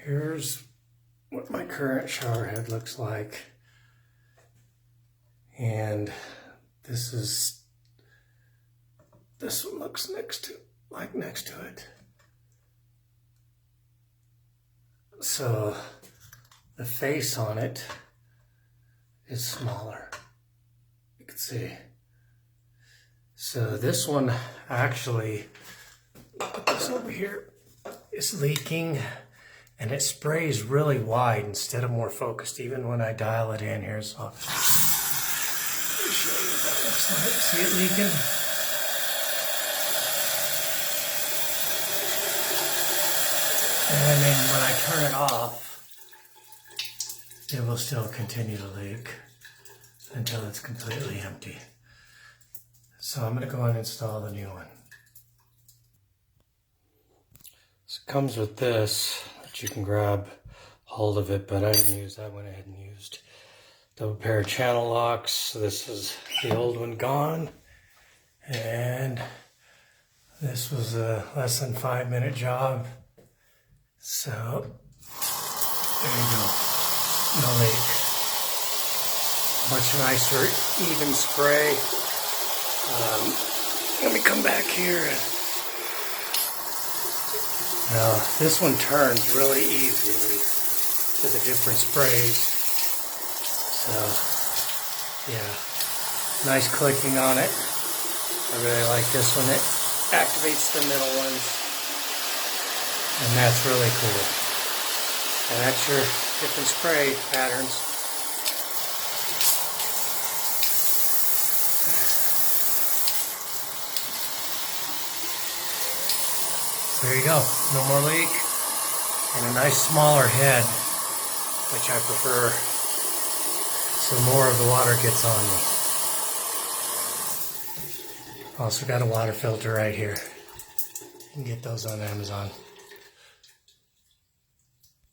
Here's what my current shower head looks like. And this one looks next to it. So the face on it is smaller. You can see. So this one actually, put this over here, is leaking, and it sprays really wide instead of more focused, even when I dial it in here. So let me show you what that looks like. See it leaking? And then when I turn it off, it will still continue to leak until it's completely empty. So I'm going to go and install the new one. So it comes with this, that you can grab hold of it, but I didn't use that one. I hadn't used double pair of channel locks. So this is the old one gone. And this was a less than 5-minute job. So there you go. No leak. Much nicer, even spray. Let me come back here. Now, this one turns really easily to the different sprays. So, yeah, nice clicking on it. I really like this one. It activates the middle ones, and that's really cool. And that's your different spray patterns. There you go, no more leak, and a nice smaller head, which I prefer, so more of the water gets on me. Also got a water filter right here. You can get those on Amazon.